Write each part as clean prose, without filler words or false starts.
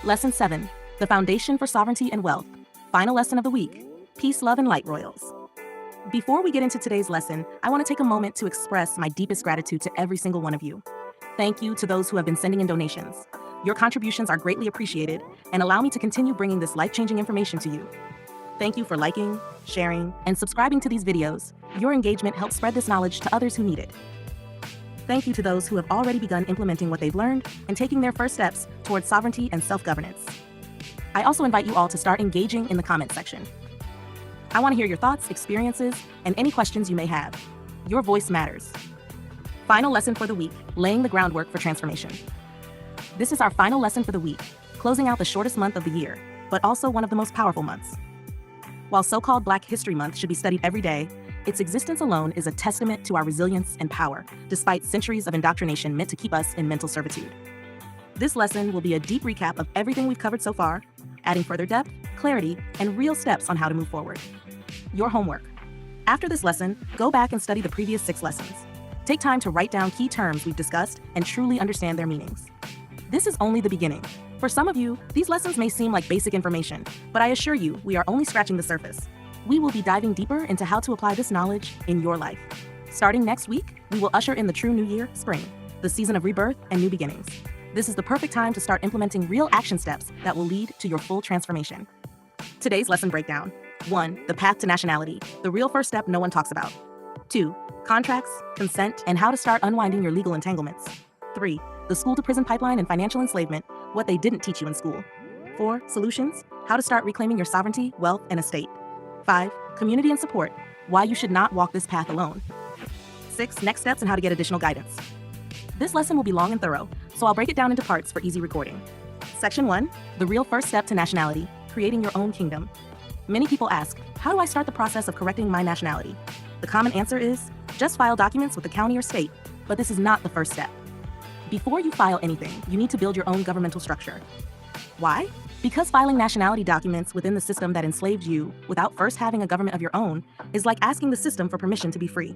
Lesson 7, the foundation for sovereignty and wealth. Final lesson of the week, peace, love, and light, royals. Before we get into today's lesson, I want to take a moment to express my deepest gratitude to every single one of you. Thank you to those who have been sending in donations. Your contributions are greatly appreciated and allow me to continue bringing this life-changing information to you. Thank you for liking, sharing, and subscribing to these videos. Your engagement helps spread this knowledge to others who need it. Thank you to those who have already begun implementing what they've learned and taking their first steps towards sovereignty and self-governance. I also invite you all to start engaging in the comment section. I want to hear your thoughts, experiences, and any questions you may have. Your voice matters. Final lesson for the week, laying the groundwork for transformation. This is our final lesson for the week, closing out the shortest month of the year, but also one of the most powerful months. While so-called Black History Month should be studied every day, its existence alone is a testament to our resilience and power, despite centuries of indoctrination meant to keep us in mental servitude. This lesson will be a deep recap of everything we've covered so far, adding further depth, clarity, and real steps on how to move forward. Your homework. After this lesson, go back and study the previous 6 lessons. Take time to write down key terms we've discussed and truly understand their meanings. This is only the beginning. For some of you, these lessons may seem like basic information, but I assure you, we are only scratching the surface. We will be diving deeper into how to apply this knowledge in your life. Starting next week, we will usher in the true new year, spring, the season of rebirth and new beginnings. This is the perfect time to start implementing real action steps that will lead to your full transformation. Today's lesson breakdown. 1. The path to nationality, the real first step no one talks about. 2. Contracts, consent, and how to start unwinding your legal entanglements. 3. The school-to-prison pipeline and financial enslavement, what they didn't teach you in school. 4. Solutions, how to start reclaiming your sovereignty, wealth, and estate. 5. Community and support, why you should not walk this path alone. 6. Next steps and how to get additional guidance. This lesson will be long and thorough, so I'll break it down into parts for easy recording. Section 1, the real first step to nationality, creating your own kingdom. Many people ask, how do I start the process of correcting my nationality? The common answer is, just file documents with the county or state, but this is not the first step. Before you file anything, you need to build your own governmental structure. Why? Because filing nationality documents within the system that enslaved you without first having a government of your own is like asking the system for permission to be free.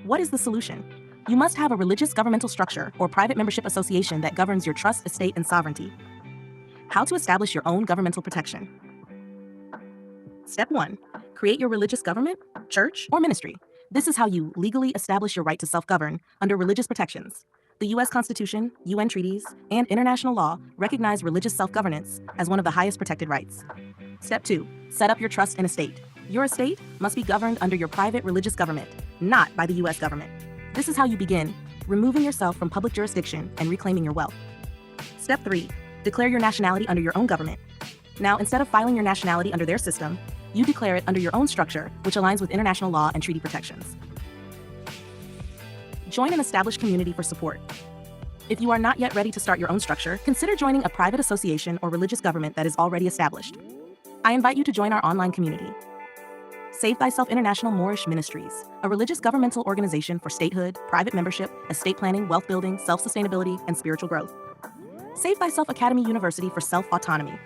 What is the solution? You must have a religious governmental structure or private membership association that governs your trust, estate, and sovereignty. How to establish your own governmental protection. Step 1. Create your religious government, church, or ministry. This is how you legally establish your right to self-govern under religious protections. The U.S. Constitution, UN treaties, and international law recognize religious self-governance as one of the highest protected rights. Step 2. Set up your trust and estate. Your estate must be governed under your private religious government, not by the U.S. government. This is how you begin, removing yourself from public jurisdiction and reclaiming your wealth. Step 3. Declare your nationality under your own government. Now, instead of filing your nationality under their system, you declare it under your own structure, which aligns with international law and treaty protections. Join an established community for support. If you are not yet ready to start your own structure, consider joining a private association or religious government that is already established. I invite you to join our online community. Save Thyself International Moorish Ministries, a religious governmental organization for statehood, private membership, estate planning, wealth building, self-sustainability, and spiritual growth. Save Thyself Academy University for self-autonomy,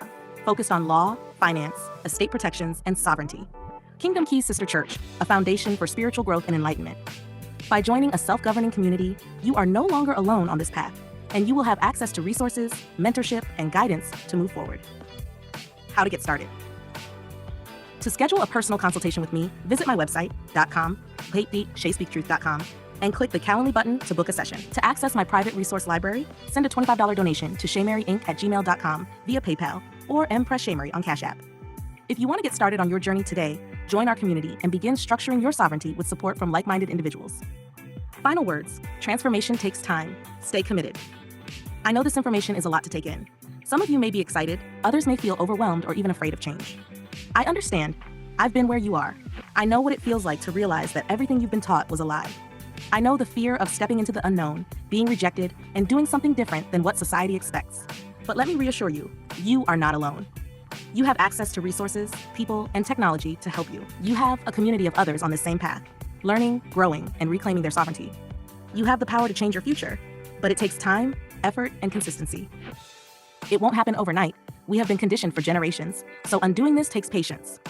focused on law, finance, estate protections, and sovereignty. Kingdom Keys Sister Church, a foundation for spiritual growth and enlightenment. By joining a self-governing community, you are no longer alone on this path, and you will have access to resources, mentorship, and guidance to move forward. How to get started. To schedule a personal consultation with me, visit my website, .com/ShaySpeakTruth.com, and click the Calendly button to book a session. To access my private resource library, send a $25 donation to ShayMarieInc@gmail.com via PayPal or Press ShayMarie on Cash App. If you want to get started on your journey today, join our community and begin structuring your sovereignty with support from like-minded individuals. Final words, transformation takes time. Stay committed. I know this information is a lot to take in. Some of you may be excited, others may feel overwhelmed or even afraid of change. I understand. I've been where you are. I know what it feels like to realize that everything you've been taught was a lie. I know the fear of stepping into the unknown, being rejected, and doing something different than what society expects. But let me reassure you, you are not alone. You have access to resources, people, and technology to help you. You have a community of others on the same path, learning, growing, and reclaiming their sovereignty. You have the power to change your future, but it takes time, effort, and consistency. It won't happen overnight. We have been conditioned for generations, so undoing this takes patience.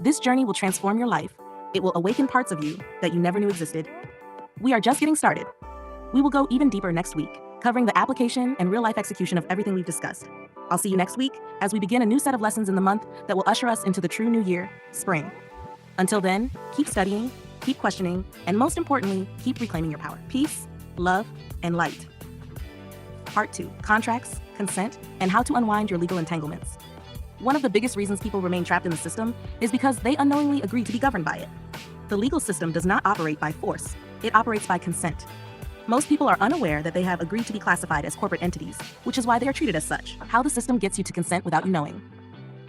This journey will transform your life. It will awaken parts of you that you never knew existed. We are just getting started. We will go even deeper next week, covering the application and real-life execution of everything we've discussed. I'll see you next week as we begin a new set of lessons in the month that will usher us into the true new year, spring. Until then, keep studying, keep questioning, and most importantly, keep reclaiming your power. Peace, love, and light. Part 2, contracts, consent, and how to unwind your legal entanglements. One of the biggest reasons people remain trapped in the system is because they unknowingly agree to be governed by it. The legal system does not operate by force. It operates by consent. Most people are unaware that they have agreed to be classified as corporate entities, which is why they are treated as such. How the system gets you to consent without you knowing.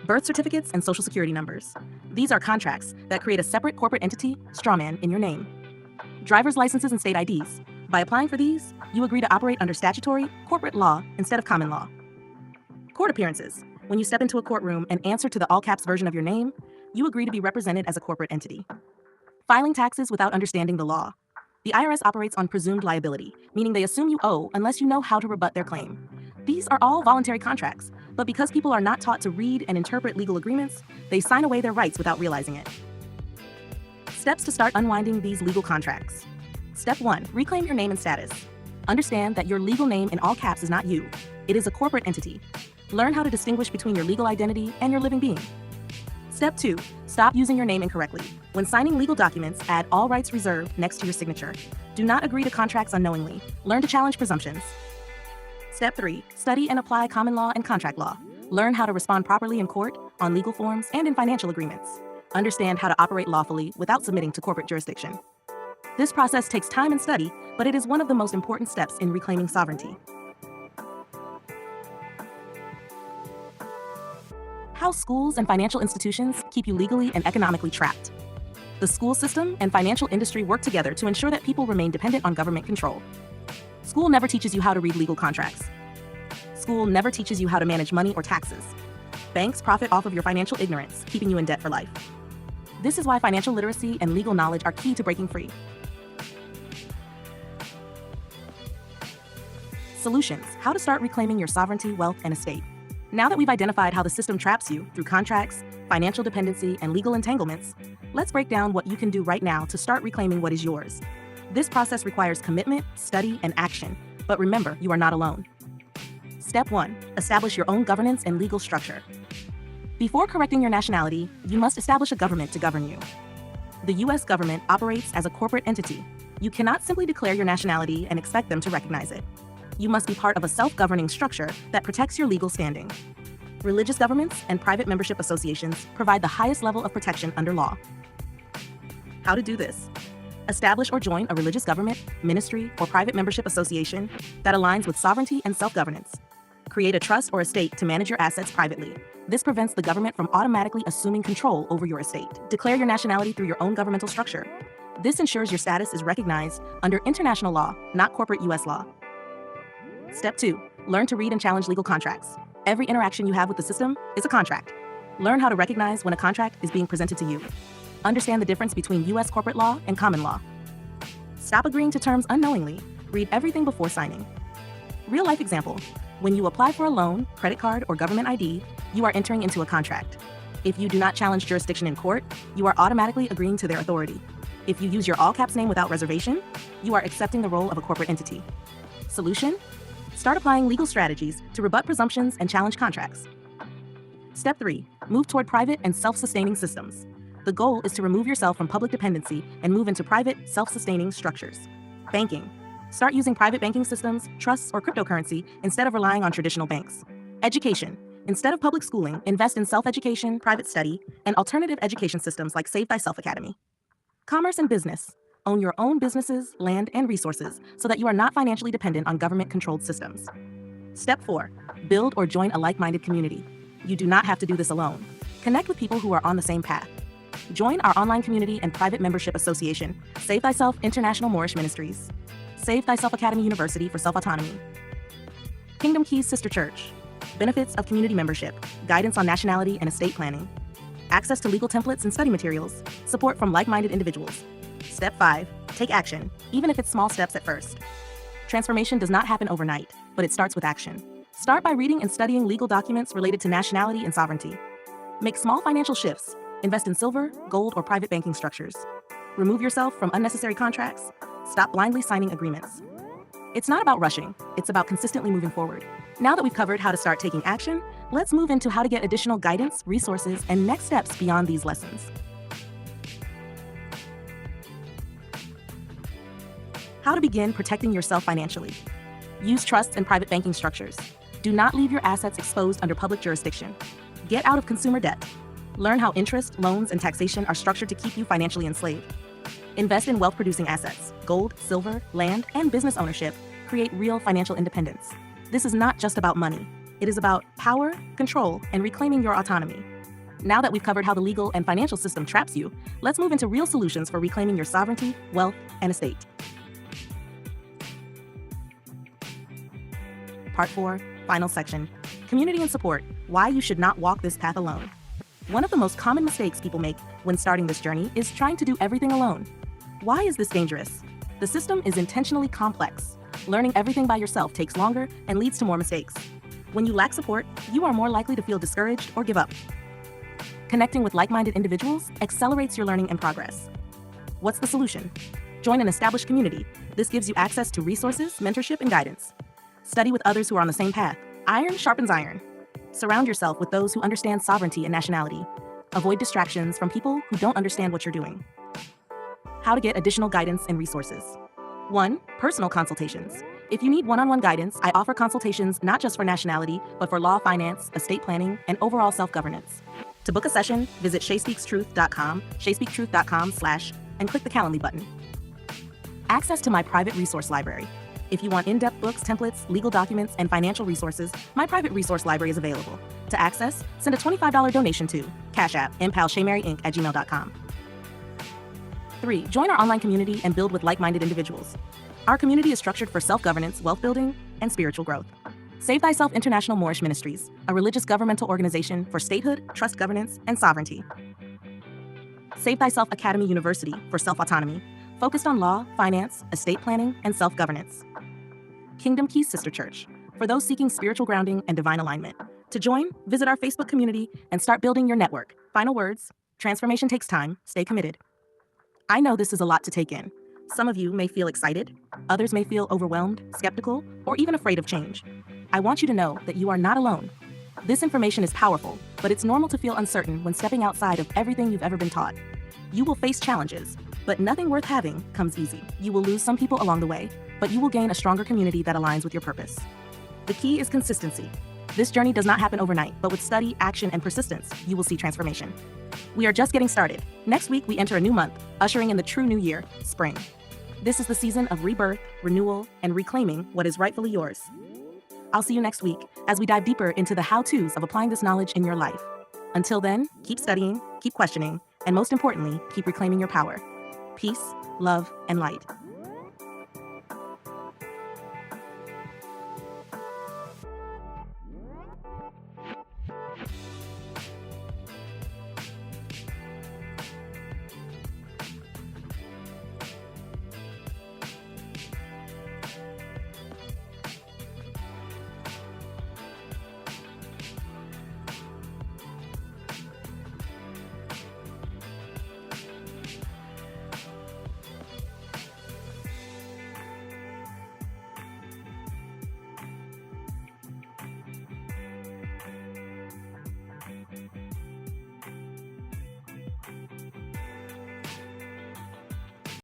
Birth certificates and social security numbers. These are contracts that create a separate corporate entity, strawman, in your name. Driver's licenses and state IDs. By applying for these, you agree to operate under statutory, corporate law instead of common law. Court appearances. When you step into a courtroom and answer to the all-caps version of your name, you agree to be represented as a corporate entity. Filing taxes without understanding the law. The IRS operates on presumed liability, meaning they assume you owe unless you know how to rebut their claim. These are all voluntary contracts, but because people are not taught to read and interpret legal agreements, they sign away their rights without realizing it. Steps to start unwinding these legal contracts. Step 1. Reclaim your name and status. Understand that your legal name in all caps is not you. It is a corporate entity. Learn how to distinguish between your legal identity and your living being. Step 2. Stop using your name incorrectly. When signing legal documents, add all rights reserved next to your signature. Do not agree to contracts unknowingly. Learn to challenge presumptions. Step 3. Study and apply common law and contract law. Learn how to respond properly in court, on legal forms, and in financial agreements. Understand how to operate lawfully without submitting to corporate jurisdiction. This process takes time and study, but it is one of the most important steps in reclaiming sovereignty. How schools and financial institutions keep you legally and economically trapped. The school system and financial industry work together to ensure that people remain dependent on government control. School never teaches you how to read legal contracts. School never teaches you how to manage money or taxes. Banks profit off of your financial ignorance, keeping you in debt for life. This is why financial literacy and legal knowledge are key to breaking free. Solutions: how to start reclaiming your sovereignty, wealth, and estate. Now that we've identified how the system traps you through contracts, financial dependency, and legal entanglements, let's break down what you can do right now to start reclaiming what is yours. This process requires commitment, study, and action, but remember, you are not alone. Step 1. Establish your own governance and legal structure. Before correcting your nationality, you must establish a government to govern you. The U.S. government operates as a corporate entity. You cannot simply declare your nationality and expect them to recognize it. You must be part of a self-governing structure that protects your legal standing. Religious governments and private membership associations provide the highest level of protection under law. How to do this? Establish or join a religious government, ministry, or private membership association that aligns with sovereignty and self-governance. Create a trust or estate to manage your assets privately. This prevents the government from automatically assuming control over your estate. Declare your nationality through your own governmental structure. This ensures your status is recognized under international law, not corporate U.S. law. Step 2. Learn to read and challenge legal contracts. Every interaction you have with the system is a contract. Learn how to recognize when a contract is being presented to you. Understand the difference between U.S. corporate law and common law. Stop agreeing to terms unknowingly. Read everything before signing. Real-life example. When you apply for a loan, credit card, or government ID, you are entering into a contract. If you do not challenge jurisdiction in court, you are automatically agreeing to their authority. If you use your all-caps name without reservation, you are accepting the role of a corporate entity. Solution? Start applying legal strategies to rebut presumptions and challenge contracts. Step 3. Move toward private and self-sustaining systems. The goal is to remove yourself from public dependency and move into private, self-sustaining structures. Banking. Start using private banking systems, trusts, or cryptocurrency instead of relying on traditional banks. Education. Instead of public schooling, invest in self-education, private study, and alternative education systems like Save Thyself Academy. Commerce and business. Own your own businesses, land, and resources so that you are not financially dependent on government-controlled systems. Step 4. Build or join a like-minded community. You do not have to do this alone. Connect with people who are on the same path. Join our online community and private membership association, Save Thyself International Moorish Ministries, Save Thyself Academy University for Self-Autonomy, Kingdom Keys Sister Church, Benefits of community membership, guidance on nationality and estate planning, access to legal templates and study materials, support from like-minded individuals. Step 5, take action, even if it's small steps at first. Transformation does not happen overnight, but it starts with action. Start by reading and studying legal documents related to nationality and sovereignty. Make small financial shifts. Invest in silver, gold, or private banking structures. Remove yourself from unnecessary contracts. Stop blindly signing agreements. It's not about rushing, it's about consistently moving forward. Now that we've covered how to start taking action, let's move into how to get additional guidance, resources, and next steps beyond these lessons. How to begin protecting yourself financially. Use trusts and private banking structures. Do not leave your assets exposed under public jurisdiction. Get out of consumer debt. Learn how interest, loans, and taxation are structured to keep you financially enslaved. Invest in wealth-producing assets. Gold, silver, land, and business ownership create real financial independence. This is not just about money. It is about power, control, and reclaiming your autonomy. Now that we've covered how the legal and financial system traps you, let's move into real solutions for reclaiming your sovereignty, wealth, and estate. Part 4, final section. Community and support, why you should not walk this path alone. One of the most common mistakes people make when starting this journey is trying to do everything alone. Why is this dangerous? The system is intentionally complex. Learning everything by yourself takes longer and leads to more mistakes. When you lack support, you are more likely to feel discouraged or give up. Connecting with like-minded individuals accelerates your learning and progress. What's the solution? Join an established community. This gives you access to resources, mentorship, and guidance. Study with others who are on the same path. Iron sharpens iron. Surround yourself with those who understand sovereignty and nationality. Avoid distractions from people who don't understand what you're doing. How to get additional guidance and resources. 1. Personal consultations. If you need one-on-one guidance, I offer consultations not just for nationality, but for law, finance, estate planning, and overall self-governance. To book a session, visit shayspeakstruth.com, shayspeaktruth.com/ and click the Calendly button. Access to my private resource library. If you want in-depth books, templates, legal documents, and financial resources, my private resource library is available. To access, send a $25 donation to Cash App, ShayMarieInc@gmail.com. 3. Join our online community and build with like-minded individuals. Our community is structured for self-governance, wealth building, and spiritual growth. Save Thyself International Moorish Ministries, a religious governmental organization for statehood, trust governance, and sovereignty. Save Thyself Academy University for self-autonomy, focused on law, finance, estate planning, and self-governance. Kingdom Keys Sister Church, for those seeking spiritual grounding and divine alignment. To join, visit our Facebook community and start building your network. Final words, transformation takes time, stay committed. I know this is a lot to take in. Some of you may feel excited, others may feel overwhelmed, skeptical, or even afraid of change. I want you to know that you are not alone. This information is powerful, but it's normal to feel uncertain when stepping outside of everything you've ever been taught. You will face challenges, but nothing worth having comes easy. You will lose some people along the way, but you will gain a stronger community that aligns with your purpose. The key is consistency. This journey does not happen overnight, but with study, action, and persistence, you will see transformation. We are just getting started. Next week, we enter a new month, ushering in the true new year, spring. This is the season of rebirth, renewal, and reclaiming what is rightfully yours. I'll see you next week as we dive deeper into the how-tos of applying this knowledge in your life. Until then, keep studying, keep questioning, and most importantly, keep reclaiming your power. Peace, love, and light.